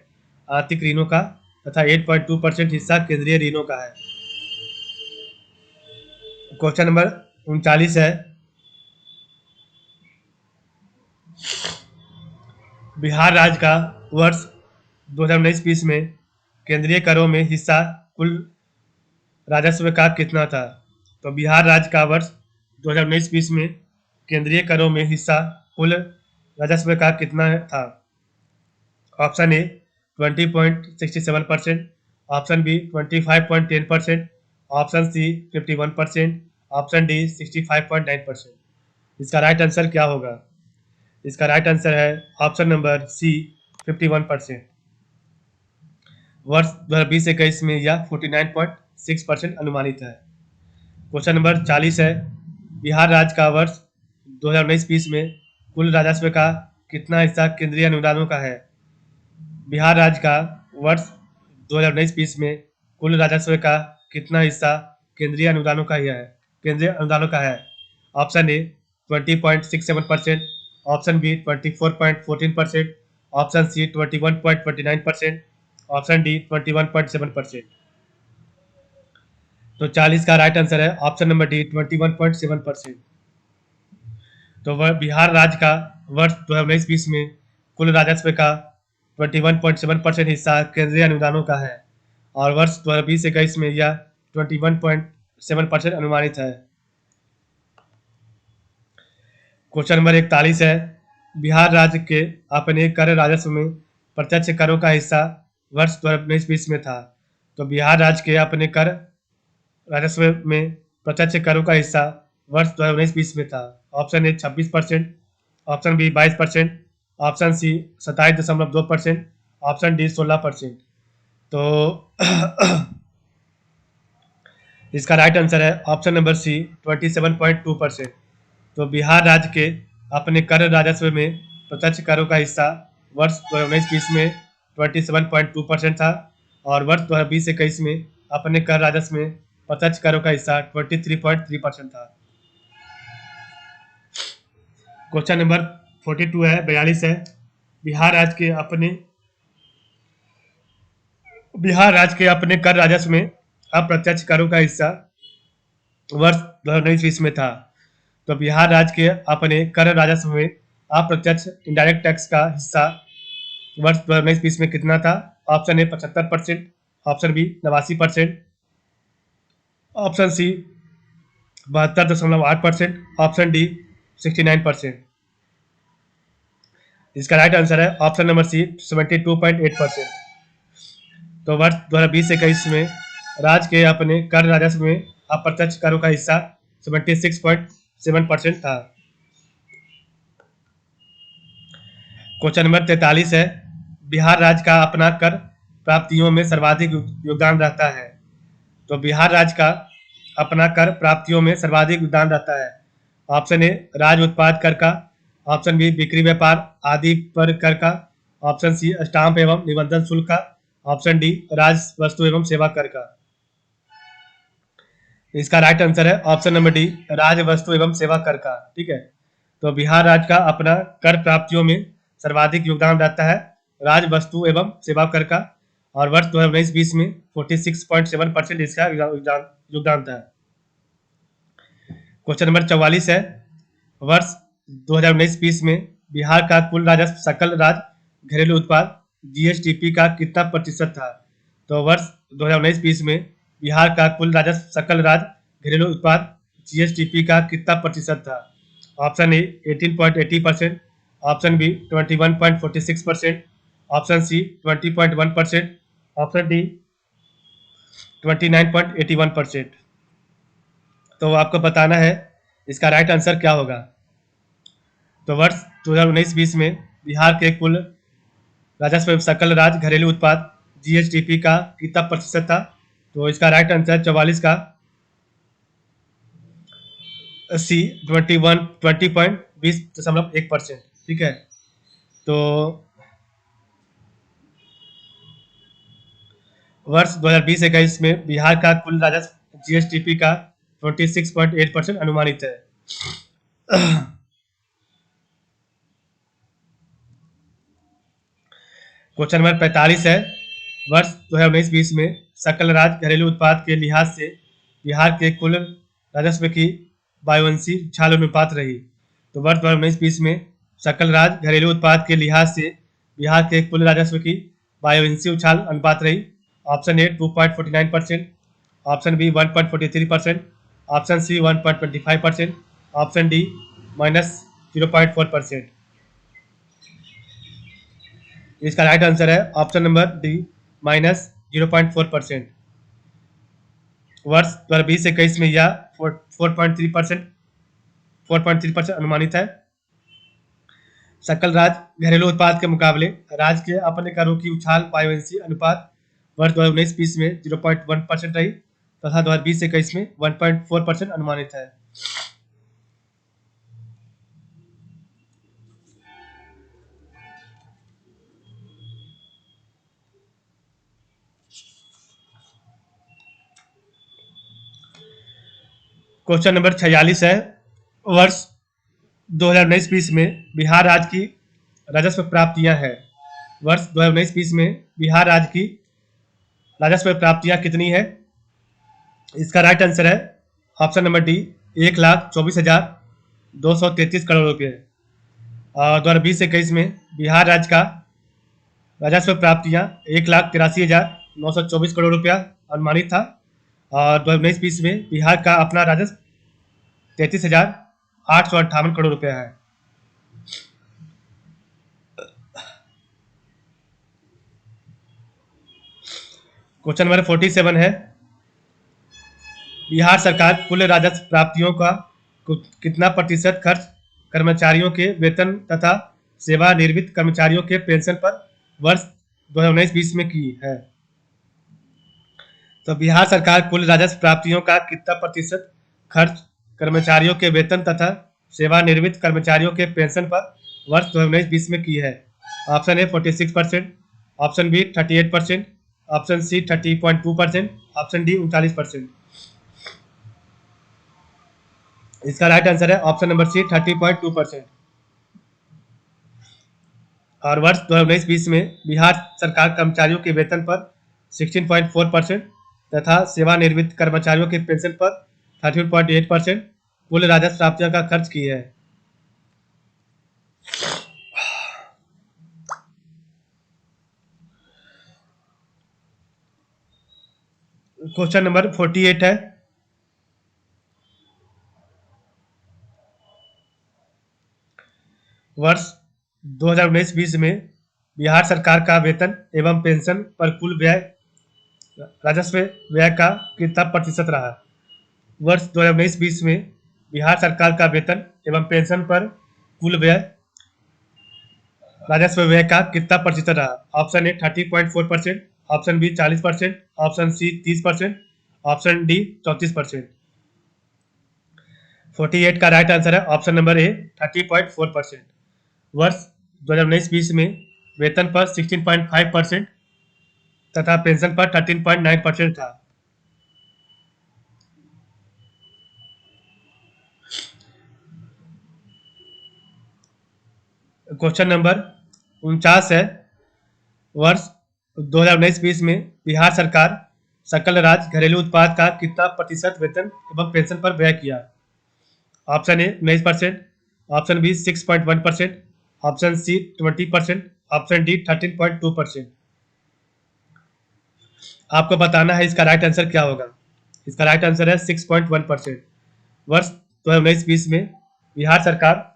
आर्थिक ऋणों का तथा 8.2% हिस्सा केंद्रीय ऋणों का है। क्वेश्चन नंबर 39 है, बिहार राज्य का वर्ष 2019-20 में केंद्रीय करों में हिस्सा कुल राजस्व का कितना था? तो बिहार राज्य का वर्ष 2019-20 में केंद्रीय करों में हिस्सा कुल राजस्व का कितना था? Option A 20.67%, option B 25.10%, option C 51%, option D 65.9%। इसका राइट आंसर क्या होगा? इसका राइट आंसर है ऑप्शन नंबर सी 51%। वर्ष 2020-21 में यह 49.6% अनुमानित है। क्वेश्चन नंबर 40 है, बिहार राज्य का वर्ष 2019-20 में कुल राजस्व का कितना हिस्सा केंद्रीय अनुदानों का है? बिहार राज्य का वर्ष 2019-20 में कुल राजस्व का कितना हिस्सा केंद्रीय अनुदानों का है? Option A 20.67%, option B 24.14%, option C 21.29%, option D 21.7%। तो 40 का राइट आंसर है ऑप्शन नंबर डी 21.7%। तो वह बिहार राज्य का वर्ष 2019-20 में कुल राजस्व का 21.7% हिस्सा केंद्रीय अनुदानों का है और वर्ष 2020-21 में यह 21.7% अनुमानित है। क्वेश्चन नंबर 41 है, बिहार राज्य के अपने कर राजस्व में प्रत्यक्ष करों का हिस्सा वर्ष 2019-20 में था। तो बिहार राज्य के अपने कर राजस्व में प्रत्यक्ष करों का हिस्सा वर्ष 2019-20 में था। Option A 26%, option B 22%, option C 27.2%, option D 16%। तो इसका राइट आंसर है ऑप्शन नंबर सी 27.2%। तो बिहार राज्य के अपने कर राजस्व में प्रत्यक्ष करों का हिस्सा वर्ष 2019-20 में 27.2% था और वर्ष 2020-21 में अपने कर राजस्व में प्रत्यक्ष करों का हिस्सा 23.3% था। क्वेश्चन नंबर 42 है, 42 है, बिहार राज्य के अपने कर राजस्व में अप्रत्यक्ष करों का हिस्सा वर्ष 2019-20 में था। तो बिहार राज्य के अपने कर राजस्व में अप्रत्यक्ष इनडायरेक्ट टैक्स का हिस्सा वर्ष 2019-20 में कितना था? Option A 75%, option B 89%, option C 72.8%, option D 69%। इसका राइट आंसर है ऑप्शन नंबर सी 72.8%। तो वर्ष 2020-21 में राज्य के अपने कर राजस्व में अप्रत्यक्ष करों का हिस्सा 76.7% था। क्वेश्चन नंबर 43 है, बिहार राज्य का अपना कर प्राप्तियों में सर्वाधिक योगदान रहता है। तो बिहार राज्य का अपना कर प्राप्तियों में सर्वाधिक योगदान रहता है। ऑप्शन ए राज्य उत्पाद कर का, ऑप्शन बी बिक्री व्यापार आदि पर कर का, ऑप्शन सी स्टाम्प एवं निबंधन शुल्क का, ऑप्शन डी राज वस्तु एवं सेवा कर का। इसका राइट आंसर है ऑप्शन नंबर डी राज वस्तु एवं सेवा कर का। ठीक है, तो बिहार राज्य का अपना कर प्राप्तियों में सर्वाधिक योगदान रहता है राज वस्तु एवं सेवा कर का और वर्ष 2019-20 में 46.7% इसका योगदान था। क्वेश्चन नंबर 44 है, वर्ष 2019-20 में बिहार का कुल राजस्व सकल राज्य घरेलू उत्पाद जीएसडीपी का कितना प्रतिशत था? तो वर्ष 2019-20 में बिहार का कुल राजस्व सकल राज्य घरेलू उत्पाद जीएसडीपी का कितना प्रतिशत था? Option A 18.80%, option B 21.46%, option C 20.1%, option D 29.81%। तो आपको बताना है इसका राइट आंसर क्या होगा। तो वर्ष 2019-20 में बिहार के कुल राजस्व सकल राज्य घरेलू उत्पाद जीएसडीपी का कितना प्रतिशत था? तो इसका राइट आंसर 44 का सी 20.20.1%। ठीक है, तो वर्ष 2020-21 में बिहार का कुल राजस्व जीएसडीपी का 26.8% अनुमानित है। क्वेश्चन नंबर 45 है, वर्ष 2019-20 में सकल राज्य घरेलू उत्पाद के लिहाज से बिहार के कुल राजस्व की वायुवंशीय उछाल अनुपात रही। तो वर्ष 2019-20 में सकल राज्य घरेलू उत्पाद के लिहाज से बिहार के कुल राजस्व की वायुवंशीय उछाल अनुपात रही। Option A 2.49%, option B 1.43%, option C 1.25%, option D -0.4%। इसका राइट आंसर है ऑप्शन नंबर डी -0.4%। वर्ष 2020-21 में यह 4.3% अनुमानित है। सकल राज्य घरेलू उत्पाद के मुकाबले राज्य के अपने करों की उछाल वायुवंशीय अनुपात वर्ष 2019-20 में 0.1% रही तथा 2020-21 में 1.4% अनुमानित है। क्वेश्चन नंबर 46 है, वर्ष 2019-20 में बिहार राज्य की राजस्व प्राप्तियां हैं। वर्ष 2019-20 में बिहार राज्य की राजस्व प्राप्तियां कितनी है? इसका राइट आंसर है ऑप्शन नंबर डी 1,24,233 करोड़ रुपये। और 2020-21 में बिहार राज्य का राजस्व प्राप्तियां 1,83,924 करोड़ रुपया अनुमानित था। और 2019-20 में बिहार का अपना राजस्व 33,858 करोड़ रुपया है। क्वेश्चन नंबर 47 है, बिहार सरकार कुल राजस्व प्राप्तियों का कितना प्रतिशत खर्च कर्मचारियों के वेतन तथा सेवानिवृत्त कर्मचारियों के पेंशन पर वर्ष 2019-20 में की है? तो बिहार सरकार कुल राजस्व प्राप्तियों का कितना प्रतिशत खर्च कर्मचारियों के वेतन तथा सेवानिवृत्त कर्मचारियों के पेंशन पर वर्ष 2019-20 में की है? Option A 46%, option B 38%, option C 30.2%, option D 39%। इसका राइट आंसर है ऑप्शन नंबर सी 30.2%। और वर्ष 2019-20 में बिहार सरकार कर्मचारियों के वेतन पर 16.4% तथा सेवानिवृत्त कर्मचारियों के पेंशन पर 13.8% कुल राजस्व प्राप्तियों का खर्च की है। क्वेश्चन नंबर 48 है, वर्ष 2019-20 में बिहार सरकार का वेतन एवं पेंशन पर कुल व्यय राजस्व व्यय का कितना प्रतिशत रहा? वर्ष 2019-20 में बिहार सरकार का वेतन एवं पेंशन पर कुल व्यय राजस्व व्यय का कितना प्रतिशत रहा? Option A 30.4%, option B 40%, option C 30%, option D 34%। 48 का राइट आंसर है ऑप्शन नंबर ए 30.4%। वर्ष 2019-20 में वेतन पर 16.5% तथा पेंशन पर 13.9% था। क्वेश्चन नंबर 49 है, वर्ष 2019-20 में बिहार सरकार सकल राज्य घरेलू उत्पाद का कितना प्रतिशत वेतन एवं पेंशन पर व्यय किया? Option A 19%, option B 6.1%, option C 20%, option D 13.2%। आपको बताना है इसका राइट आंसर क्या होगा। इसका राइट आंसर है 6.1%। वर्ष 2019-20 में बिहार सरकार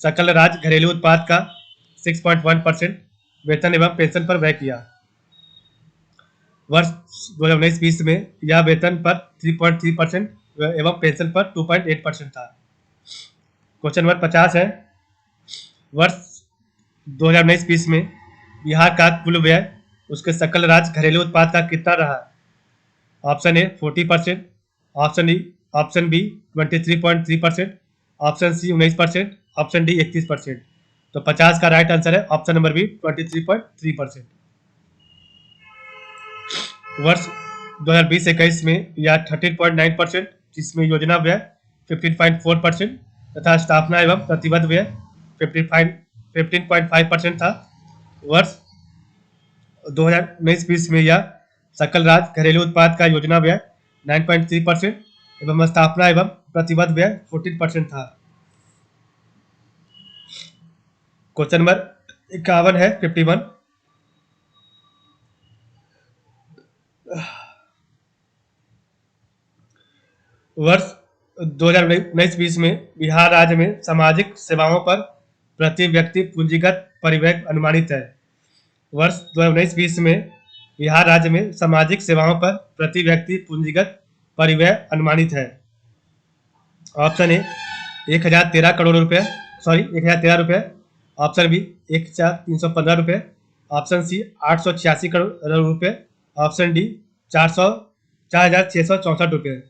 सकल राज्य घरेलू उत्पाद का 6.1% वेतन एवं पेंशन पर व्यय किया। वर्ष 2019-20 में यह वेतन पर 3.3% एवं पेंशन पर 2.8% था। क्वेश्चन नंबर 50 है, वर्ष 2019-20 में बिहार का कुल व्यय उसके सकल राज्य घरेलू उत्पाद का कितना रहा? Option A 40%, option B 23.3%, option C 19%, option D 31%। तो 50 का राइट आंसर है ऑप्शन नंबर बी 23.3%। वर्ष 2020-21 में यह 13.9%, जिसमें योजना व्यय 15.4% तथा स्थापना एवं प्रतिबद्ध व्यय 15.5% था। वर्ष 2019-20 में यह सकल राज्य घरेलू उत्पाद का योजना व्यय 9.3% एवं स्थापना एवं प्रतिबद्ध व्यय 14% था। क्वेश्चन नंबर 51 है 51। वर्ष 2019-20 में बिहार राज्य में सामाजिक सेवाओं पर प्रति व्यक्ति पूंजीगत परिव्यय अनुमानित है। वर्ष 2019-20 में बिहार राज्य में सामाजिक सेवाओं पर प्रति व्यक्ति पूंजीगत परिव्यय अनुमानित है। ऑप्शन ए 1013 करोड़ रुपए, 1013 रुपए। ऑप्शन बी 1315 रुपए। ऑप्शन सी 886 करोड़ रुपए। ऑप्शन डी 4664 रुपए।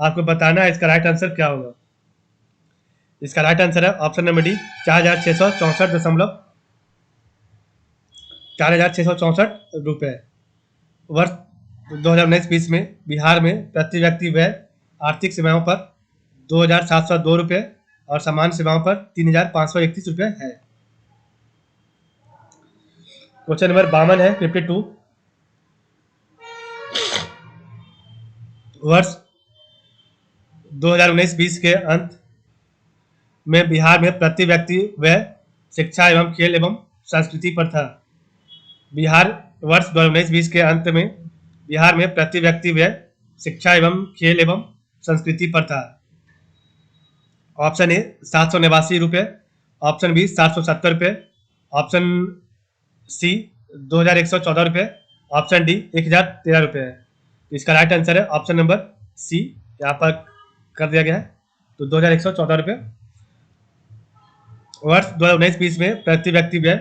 आपको बताना है इसका राइट आंसर क्या होगा। इसका राइट आंसर है ऑप्शन नंबर डी 4664 रुपए। वर्ष 2019-20 में बिहार में प्रति व्यक्ति व्यय आर्थिक सेवाओं पर 2702 रुपए और सामान्य सेवाओं पर 3531 रुपए है। क्वेश्चन नंबर 52 है 52। वर्ष 2019-20 के अंत में बिहार में प्रति व्यक्ति व्यय शिक्षा एवं खेल एवं संस्कृति पर था। वर्ष 2019-20 के अंत में बिहार में प्रति व्यक्ति व्यय शिक्षा एवं खेल एवं संस्कृति पर था। ऑप्शन ए 789 रुपये। ऑप्शन बी 770 रुपये। ऑप्शन सी 2114 रुपये। ऑप्शन डी 1013 रुपये। इसका राइट आंसर है ऑप्शन नंबर सी, यहाँ पर कर दिया गया है। तो 2114 रुपये। वर्ष 2019-20 में प्रति व्यक्ति व्यय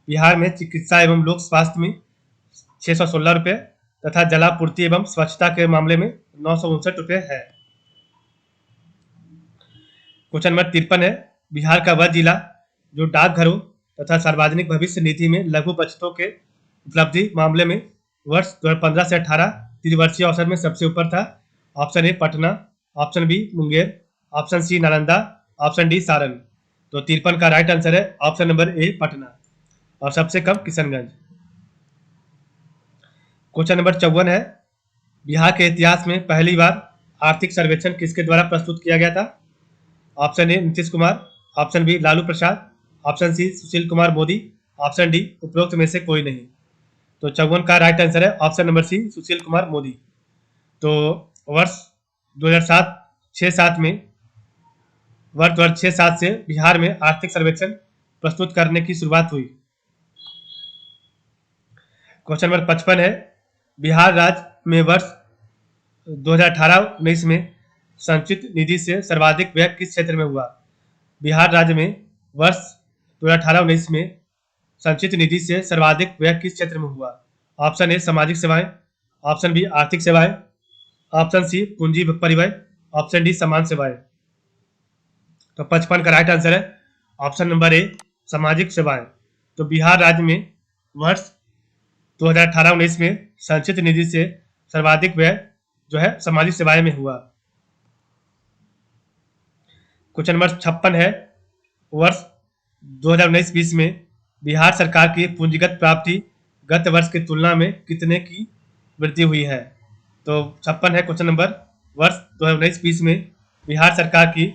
बिहार में चिकित्सा एवं लोक स्वास्थ्य में 616 रुपये तथा जलापूर्ति एवं स्वच्छता के मामले में 959 रुपये है। क्वेश्चन नंबर 53 है। बिहार का वह जिला जो डाकघरों तथा सार्वजनिक भविष्य निधि में लघु बचतों के उपलब्धि मामले में वर्ष 2015 से 18 त्रिवर्षीय अवसर में सबसे ऊपर था। Option A Patna. Option B Munger. Option C Nalanda. Option D Saran. तो 53 का राइट आंसर है ऑप्शन नंबर ए पटना और सबसे कम किशनगंज। क्वेश्चन नंबर 54 है। बिहार के इतिहास में पहली बार आर्थिक सर्वेक्षण किसके द्वारा प्रस्तुत किया गया था। Option A Nitish Kumar. Option B Lalu Prasad. Option C Sushil Kumar Modi. Option D उपरोक्त में से कोई नहीं। तो 54 का राइट आंसर है option number C Sushil Kumar Modi. तो वर्ष 2006-7 से बिहार में आर्थिक सर्वेक्षण प्रस्तुत करने की शुरुआत हुई। क्वेश्चन नंबर 55 है। बिहार राज्य में वर्ष 2018-19 में संचित निधि से सर्वाधिक व्यय किस क्षेत्र में हुआ। बिहार राज्य में वर्ष 2018-19 में संचित निधि से सर्वाधिक व्यय किस क्षेत्र में हुआ। ऑप्शन ए सामाजिक सेवाएं। ऑप्शन बी आर्थिक सेवाएं। ऑप्शन सी पूंजी परिवहन। ऑप्शन डी समान सेवाएं। तो 55 का राइट आंसर है ऑप्शन नंबर ए सामाजिक सेवाएं। तो बिहार राज्य में वर्ष 2018-19 में संचित निधि से सर्वाधिक व्यय जो है सामाजिक सेवाएं में हुआ। क्वेश्चन नंबर 56 है। वर्ष 2019-20 में बिहार सरकार की पूंजीगत प्राप्ति गत वर्ष की तुलना में कितने की वृद्धि हुई है। तो 56 है क्वेश्चन नंबर। वर्ष 2019-20 में बिहार सरकार की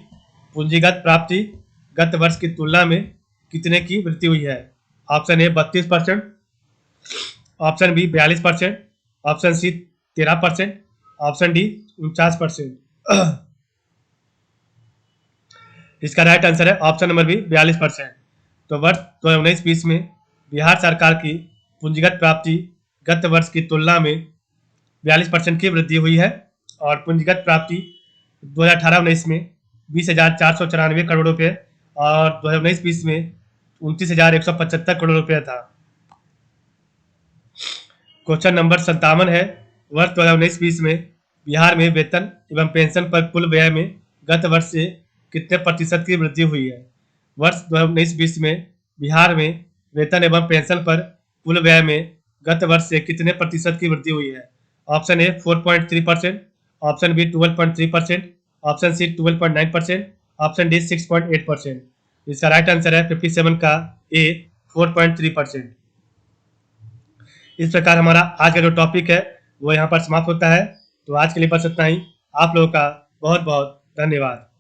पूंजीगत प्राप्ति गत वर्ष की तुलना में कितने की वृद्धि हुई है। Option A 32%। Option B 42%। Option C 13%। Option D 49%। इसका राइट आंसर है ऑप्शन नंबर बी 42%। तो वर्ष 2019-20 में बिहार सरकार की पूंजीगत प्राप्ति गत वर्ष की तुलना में 42% की वृद्धि हुई है और पूंजीगत प्राप्ति 2018-19 में 20,494 करोड़ रुपये और 2019-20 में 29,175 करोड़ रुपये था। क्वेश्चन नंबर 57 है। वर्ष 2019-20 में बिहार में वेतन एवं पेंशन पर कुल व्यय में गत वर्ष से कितने प्रतिशत की वृद्धि हुई है। वर्ष 2019-20 में बिहार में वेतन एवं पेंशन पर कुल व्यय में गत वर्ष से कितने प्रतिशत की वृद्धि हुई है। Option A 4.3%। Option B 12.3%। Option C 12.9%। Option D 6.8%। इसका राइट आंसर है 57 का ए 4.3%। इस प्रकार हमारा आज का जो टॉपिक है वो यहाँ पर समाप्त होता है। तो आज के लिए बस इतना ही। आप लोगों का बहुत बहुत धन्यवाद।